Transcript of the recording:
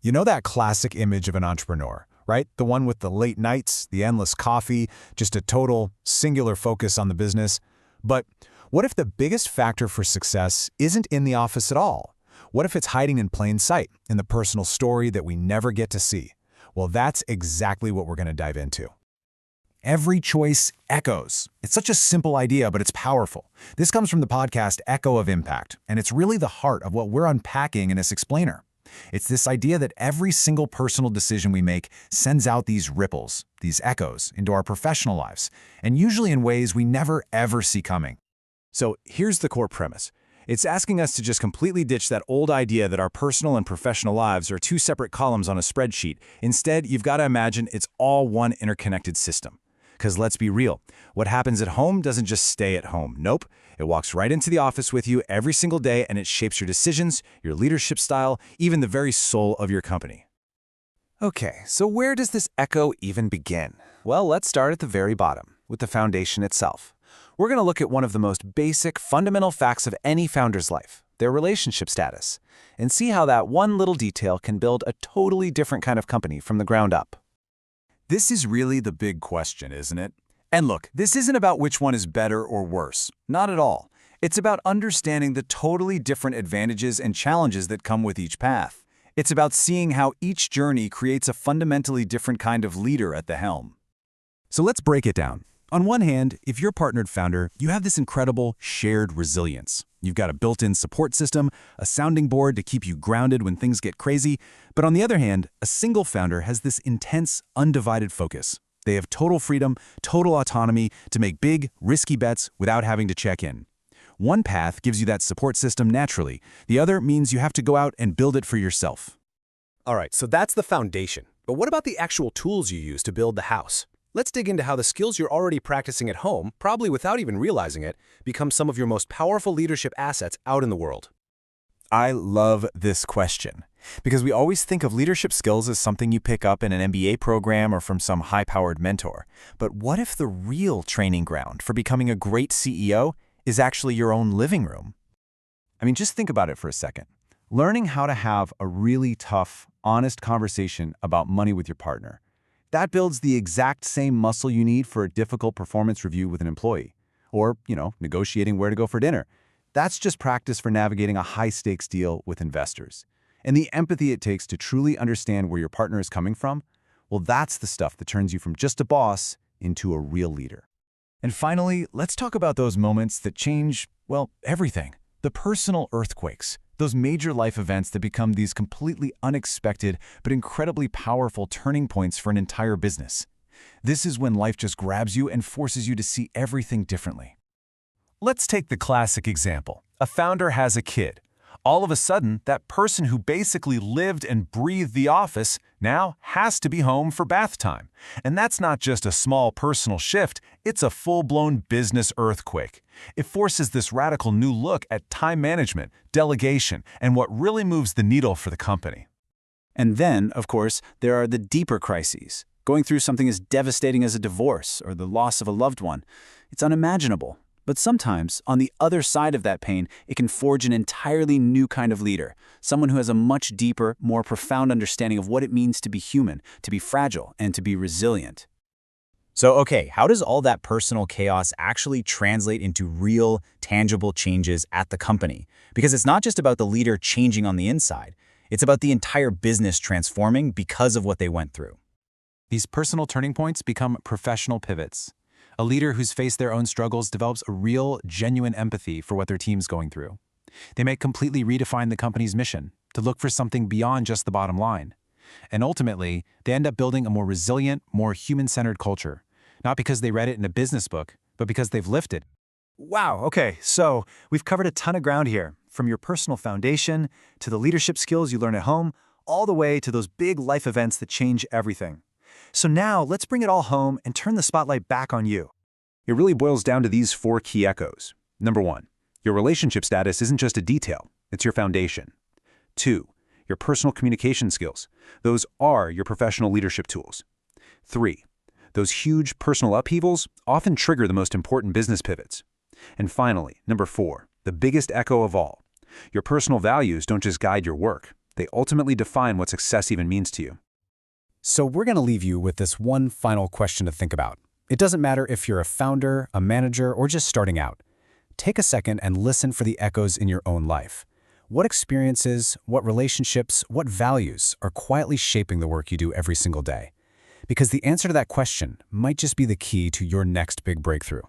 You know that classic image of an entrepreneur, right? The one with the late nights, the endless coffee, just a total singular focus on the business. But what if the biggest factor for success isn't in the office at all? What if it's hiding in plain sight, in the personal story that we never get to see? Well, that's exactly what we're going to dive into. Every choice echoes. It's such a simple idea, but it's powerful. This comes from the podcast Echo of Impact, and it's really the heart of what we're unpacking in this explainer. It's this idea that every single personal decision we make sends out these ripples, these echoes, into our professional lives, and usually in ways we never ever see coming. So here's the core premise. It's asking us to just completely ditch that old idea that our personal and professional lives are two separate columns on a spreadsheet. Instead, you've got to imagine it's all one interconnected system. Because let's be real, what happens at home doesn't just stay at home. Nope. It walks right into the office with you every single day, and it shapes your decisions, your leadership style, even the very soul of your company. Okay, so where does this echo even begin? Well, let's start at the very bottom, with the foundation itself. We're going to look at one of the most basic, fundamental facts of any founder's life, their relationship status, and see how that one little detail can build a totally different kind of company from the ground up. This is really the big question, isn't it? And look, this isn't about which one is better or worse. Not at all. It's about understanding the totally different advantages and challenges that come with each path. It's about seeing how each journey creates a fundamentally different kind of leader at the helm. So let's break it down. On one hand, if you're partnered founder, you have this incredible shared resilience. You've got a built-in support system, a sounding board to keep you grounded when things get crazy. But on the other hand, a single founder has this intense, undivided focus. They have total freedom, total autonomy to make big, risky bets without having to check in. One path gives you that support system naturally. The other means you have to go out and build it for yourself. All right, so that's the foundation. But what about the actual tools you use to build the house? Let's dig into how the skills you're already practicing at home, probably without even realizing it, become some of your most powerful leadership assets out in the world. I love this question, because we always think of leadership skills as something you pick up in an MBA program or from some high-powered mentor. But what if the real training ground for becoming a great CEO is actually your own living room? I mean, just think about it for a second. Learning how to have a really tough, honest conversation about money with your partner. That builds the exact same muscle you need for a difficult performance review with an employee. Or, negotiating where to go for dinner. That's just practice for navigating a high-stakes deal with investors. And the empathy it takes to truly understand where your partner is coming from, well, that's the stuff that turns you from just a boss into a real leader. And finally, let's talk about those moments that change, well, everything. The personal earthquakes. Those major life events that become these completely unexpected but incredibly powerful turning points for an entire business. This is when life just grabs you and forces you to see everything differently. Let's take the classic example. A founder has a kid. All of a sudden, that person who basically lived and breathed the office now has to be home for bath time. And that's not just a small personal shift, it's a full-blown business earthquake. It forces this radical new look at time management, delegation, and what really moves the needle for the company. And then, of course, there are the deeper crises. Going through something as devastating as a divorce or the loss of a loved one. It's unimaginable. But sometimes, on the other side of that pain, it can forge an entirely new kind of leader, someone who has a much deeper, more profound understanding of what it means to be human, to be fragile, and to be resilient. So, okay, how does all that personal chaos actually translate into real, tangible changes at the company? Because it's not just about the leader changing on the inside. It's about the entire business transforming because of what they went through. These personal turning points become professional pivots. A leader who's faced their own struggles develops a real, genuine empathy for what their team's going through. They may completely redefine the company's mission to look for something beyond just the bottom line. And ultimately, they end up building a more resilient, more human-centered culture, not because they read it in a business book, but because they've lived it. Wow, okay, so we've covered a ton of ground here, from your personal foundation to the leadership skills you learn at home, all the way to those big life events that change everything. So now let's bring it all home and turn the spotlight back on you. It really boils down to these 4 key echoes. Number 1, your relationship status isn't just a detail, it's your foundation. 2, your personal communication skills. Those are your professional leadership tools. 3, those huge personal upheavals often trigger the most important business pivots. And finally, number 4, the biggest echo of all. Your personal values don't just guide your work, They ultimately define what success even means to you. So we're going to leave you with this one final question to think about. It doesn't matter if you're a founder, a manager, or just starting out. Take a second and listen for the echoes in your own life. What experiences, what relationships, what values are quietly shaping the work you do every single day? Because the answer to that question might just be the key to your next big breakthrough.